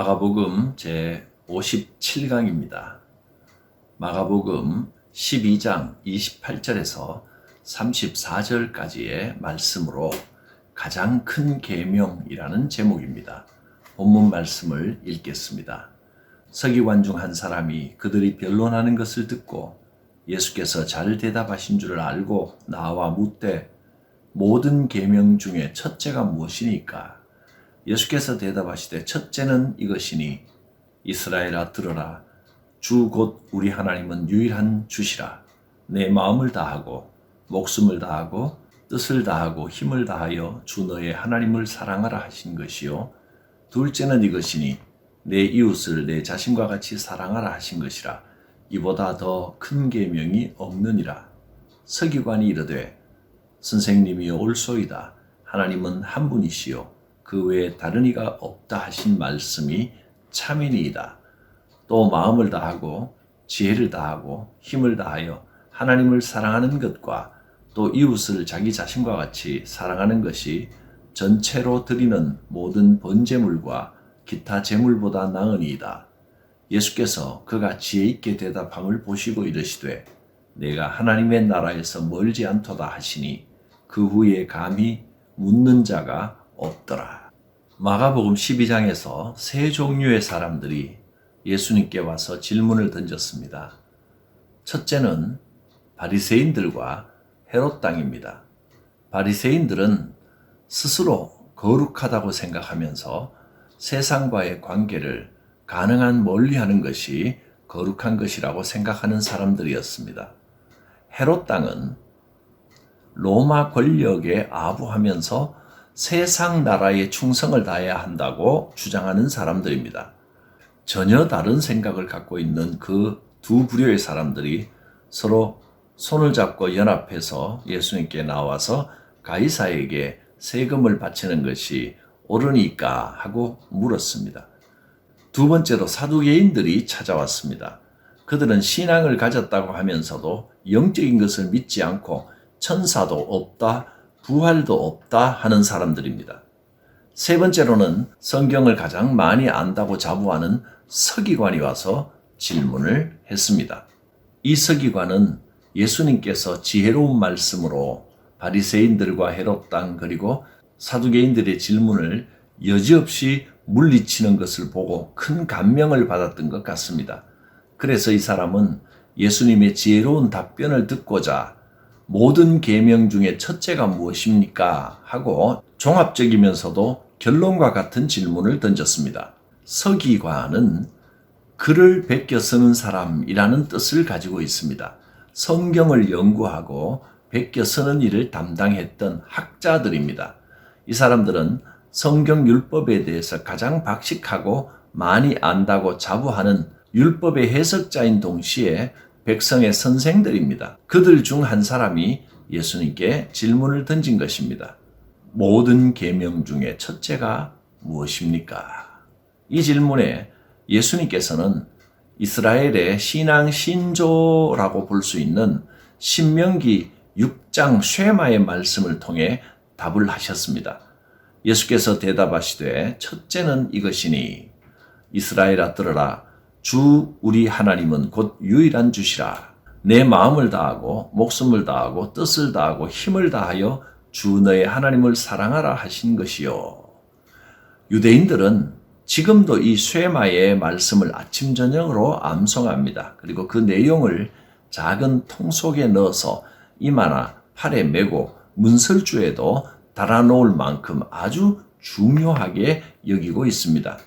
마가복음 제 57강입니다. 마가복음 12장 28절에서 34절까지의 말씀으로 가장 큰 계명이라는 제목입니다. 본문 말씀을 읽겠습니다. 서기관 중 한 사람이 그들이 변론하는 것을 듣고 예수께서 잘 대답하신 줄을 알고 나와 묻되 모든 계명 중에 첫째가 무엇이니까? 예수께서 대답하시되 첫째는 이것이니 이스라엘아 들으라. 주 곧 우리 하나님은 유일한 주시라. 내 마음을 다하고 목숨을 다하고 뜻을 다하고 힘을 다하여 주 너의 하나님을 사랑하라 하신 것이요. 둘째는 이것이니 내 이웃을 내 자신과 같이 사랑하라 하신 것이라. 이보다 더 큰 계명이 없느니라. 서기관이 이르되 선생님이여 옳소이다. 하나님은 한 분이시요 그 외에 다른 이가 없다 하신 말씀이 참이니이다. 또 마음을 다하고 지혜를 다하고 힘을 다하여 하나님을 사랑하는 것과 또 이웃을 자기 자신과 같이 사랑하는 것이 전체로 드리는 모든 번제물과 기타 제물보다 나으니이다. 예수께서 그가 지혜 있게 대답함을 보시고 이르시되 내가 하나님의 나라에서 멀지 않도다 하시니 그 후에 감히 묻는 자가 없더라. 마가복음 12장에서 세 종류의 사람들이 예수님께 와서 질문을 던졌습니다. 첫째는 바리새인들과 헤롯 당입니다. 바리새인들은 스스로 거룩하다고 생각하면서 세상과의 관계를 가능한 멀리 하는 것이 거룩한 것이라고 생각하는 사람들이었습니다. 헤롯 당은 로마 권력에 아부하면서 세상 나라에 충성을 다해야 한다고 주장하는 사람들입니다. 전혀 다른 생각을 갖고 있는 그 두 부류의 사람들이 서로 손을 잡고 연합해서 예수님께 나와서 가이사에게 세금을 바치는 것이 옳으니까 하고 물었습니다. 두 번째로 사두개인들이 찾아왔습니다. 그들은 신앙을 가졌다고 하면서도 영적인 것을 믿지 않고 천사도 없다, 부활도 없다 하는 사람들입니다. 세 번째로는 성경을 가장 많이 안다고 자부하는 서기관이 와서 질문을 했습니다. 이 서기관은 예수님께서 지혜로운 말씀으로 바리새인들과 헤롯 당 그리고 사두개인들의 질문을 여지없이 물리치는 것을 보고 큰 감명을 받았던 것 같습니다. 그래서 이 사람은 예수님의 지혜로운 답변을 듣고자 모든 계명 중에 첫째가 무엇입니까? 하고 종합적이면서도 결론과 같은 질문을 던졌습니다. 서기관은 글을 베껴 쓰는 사람이라는 뜻을 가지고 있습니다. 성경을 연구하고 베껴 쓰는 일을 담당했던 학자들입니다. 이 사람들은 성경 율법에 대해서 가장 박식하고 많이 안다고 자부하는 율법의 해석자인 동시에 백성의 선생들입니다. 그들 중 한 사람이 예수님께 질문을 던진 것입니다. 모든 계명 중에 첫째가 무엇입니까? 이 질문에 예수님께서는 이스라엘의 신앙 신조라고 볼 수 있는 신명기 6장 쉐마의 말씀을 통해 답을 하셨습니다. 예수께서 대답하시되 첫째는 이것이니 이스라엘아 들으라. 주 우리 하나님은 곧 유일한 주시라. 내 마음을 다하고 목숨을 다하고 뜻을 다하고 힘을 다하여 주 너의 하나님을 사랑하라 하신 것이요. 유대인들은 지금도 이 쉐마의 말씀을 아침 저녁으로 암송합니다. 그리고 그 내용을 작은 통 속에 넣어서 이마나 팔에 메고 문설주에도 달아놓을 만큼 아주 중요하게 여기고 있습니다.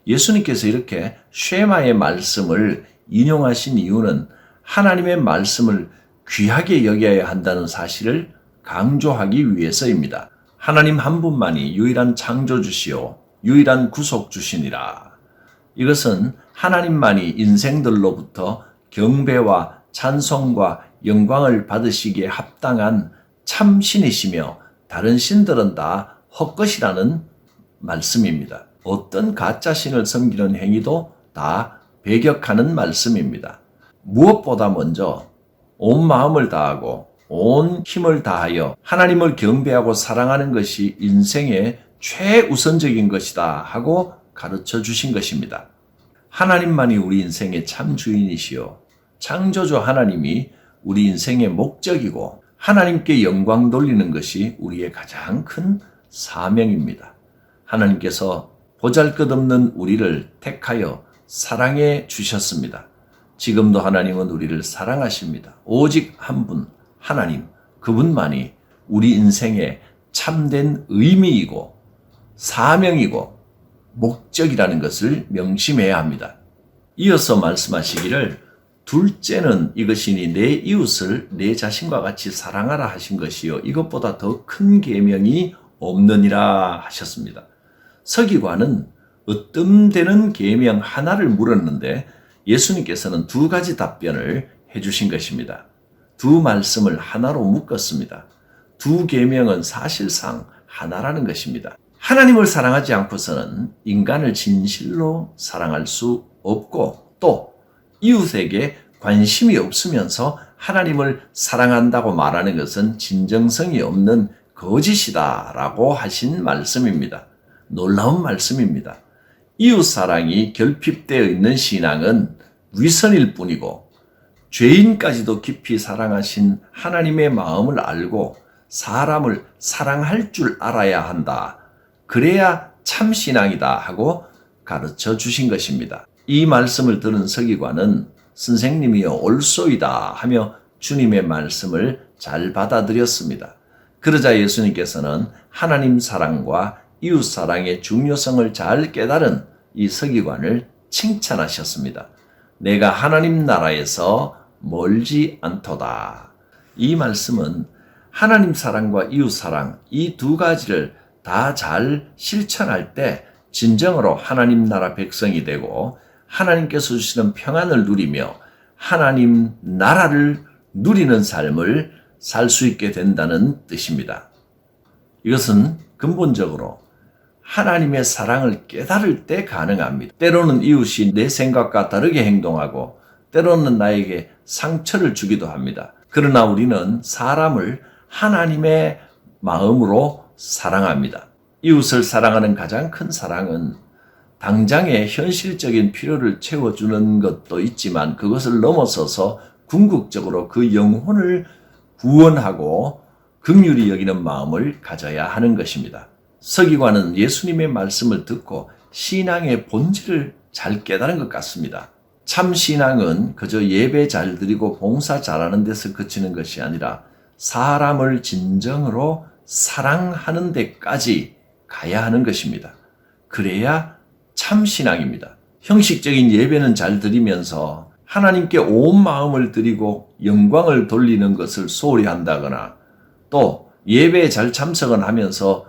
예수님께서 이렇게 쉐마의 말씀을 인용하신 이유는 하나님의 말씀을 귀하게 여겨야 한다는 사실을 강조하기 위해서입니다. 하나님 한 분만이 유일한 창조주시요 유일한 구속주시니라. 이것은 하나님만이 인생들로부터 경배와 찬송과 영광을 받으시기에 합당한 참신이시며 다른 신들은 다 헛것이라는 말씀입니다. 어떤 가짜 신을 섬기는 행위도 다 배격하는 말씀입니다. 무엇보다 먼저 온 마음을 다하고 온 힘을 다하여 하나님을 경배하고 사랑하는 것이 인생의 최우선적인 것이다 하고 가르쳐 주신 것입니다. 하나님만이 우리 인생의 참 주인이시요 창조주 하나님이 우리 인생의 목적이고 하나님께 영광 돌리는 것이 우리의 가장 큰 사명입니다. 하나님께서 보잘것없는 우리를 택하여 사랑해 주셨습니다. 지금도 하나님은 우리를 사랑하십니다. 오직 한 분, 하나님, 그분만이 우리 인생의 참된 의미이고 사명이고 목적이라는 것을 명심해야 합니다. 이어서 말씀하시기를 둘째는 이것이니 내 이웃을 내 자신과 같이 사랑하라 하신 것이요 이것보다 더 큰 계명이 없느니라 하셨습니다. 서기관은 으뜸되는 계명 하나를 물었는데 예수님께서는 두 가지 답변을 해주신 것입니다. 두 말씀을 하나로 묶었습니다. 두 계명은 사실상 하나라는 것입니다. 하나님을 사랑하지 않고서는 인간을 진실로 사랑할 수 없고 또 이웃에게 관심이 없으면서 하나님을 사랑한다고 말하는 것은 진정성이 없는 거짓이다라고 하신 말씀입니다. 놀라운 말씀입니다. 이웃 사랑이 결핍되어 있는 신앙은 위선일 뿐이고 죄인까지도 깊이 사랑하신 하나님의 마음을 알고 사람을 사랑할 줄 알아야 한다. 그래야 참 신앙이다 하고 가르쳐 주신 것입니다. 이 말씀을 들은 서기관은 선생님이여 옳소이다 하며 주님의 말씀을 잘 받아들였습니다. 그러자 예수님께서는 하나님 사랑과 이웃 사랑의 중요성을 잘 깨달은 이 서기관을 칭찬하셨습니다. 내가 하나님 나라에서 멀지 않도다. 이 말씀은 하나님 사랑과 이웃 사랑 이 두 가지를 다 잘 실천할 때 진정으로 하나님 나라 백성이 되고 하나님께서 주시는 평안을 누리며 하나님 나라를 누리는 삶을 살 수 있게 된다는 뜻입니다. 이것은 근본적으로 하나님의 사랑을 깨달을 때 가능합니다. 때로는 이웃이 내 생각과 다르게 행동하고 때로는 나에게 상처를 주기도 합니다. 그러나 우리는 사람을 하나님의 마음으로 사랑합니다. 이웃을 사랑하는 가장 큰 사랑은 당장의 현실적인 필요를 채워주는 것도 있지만 그것을 넘어서서 궁극적으로 그 영혼을 구원하고 긍휼히 여기는 마음을 가져야 하는 것입니다. 서기관은 예수님의 말씀을 듣고 신앙의 본질을 잘 깨달은 것 같습니다. 참 신앙은 그저 예배 잘 드리고 봉사 잘하는 데서 그치는 것이 아니라 사람을 진정으로 사랑하는 데까지 가야 하는 것입니다. 그래야 참 신앙입니다. 형식적인 예배는 잘 드리면서 하나님께 온 마음을 드리고 영광을 돌리는 것을 소홀히 한다거나 또 예배에 잘 참석은 하면서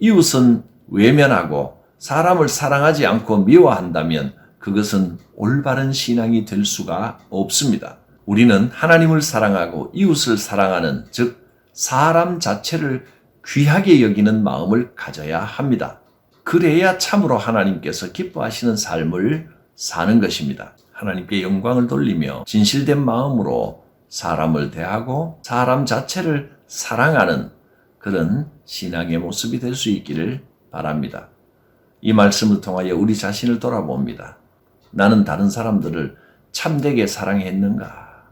이웃은 외면하고 사람을 사랑하지 않고 미워한다면 그것은 올바른 신앙이 될 수가 없습니다. 우리는 하나님을 사랑하고 이웃을 사랑하는 즉 사람 자체를 귀하게 여기는 마음을 가져야 합니다. 그래야 참으로 하나님께서 기뻐하시는 삶을 사는 것입니다. 하나님께 영광을 돌리며 진실된 마음으로 사람을 대하고 사람 자체를 사랑하는 그런 신앙의 모습이 될 수 있기를 바랍니다. 이 말씀을 통하여 우리 자신을 돌아봅니다. 나는 다른 사람들을 참되게 사랑했는가?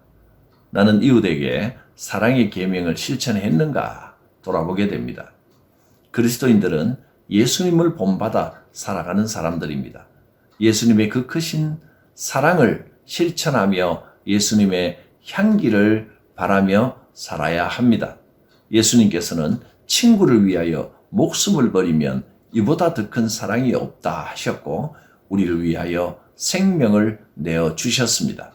나는 이웃에게 사랑의 계명을 실천했는가? 돌아보게 됩니다. 그리스도인들은 예수님을 본받아 살아가는 사람들입니다. 예수님의 그 크신 사랑을 실천하며 예수님의 향기를 바라며 살아야 합니다. 예수님께서는 친구를 위하여 목숨을 버리면 이보다 더 큰 사랑이 없다 하셨고 우리를 위하여 생명을 내어 주셨습니다.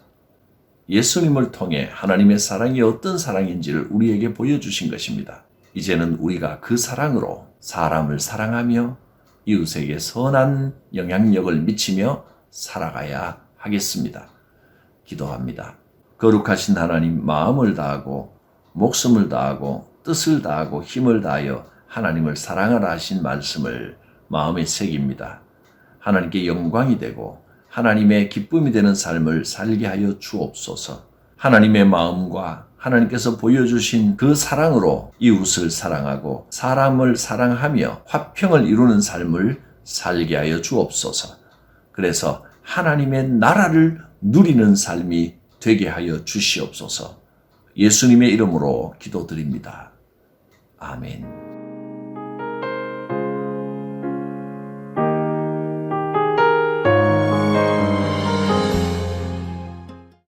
예수님을 통해 하나님의 사랑이 어떤 사랑인지를 우리에게 보여주신 것입니다. 이제는 우리가 그 사랑으로 사람을 사랑하며 이웃에게 선한 영향력을 미치며 살아가야 하겠습니다. 기도합니다. 거룩하신 하나님, 마음을 다하고 목숨을 다하고 뜻을 다하고 힘을 다하여 하나님을 사랑하라 하신 말씀을 마음에 새깁니다. 하나님께 영광이 되고 하나님의 기쁨이 되는 삶을 살게 하여 주옵소서. 하나님의 마음과 하나님께서 보여주신 그 사랑으로 이웃을 사랑하고 사람을 사랑하며 화평을 이루는 삶을 살게 하여 주옵소서. 그래서 하나님의 나라를 누리는 삶이 되게 하여 주시옵소서. 예수님의 이름으로 기도드립니다. 아멘.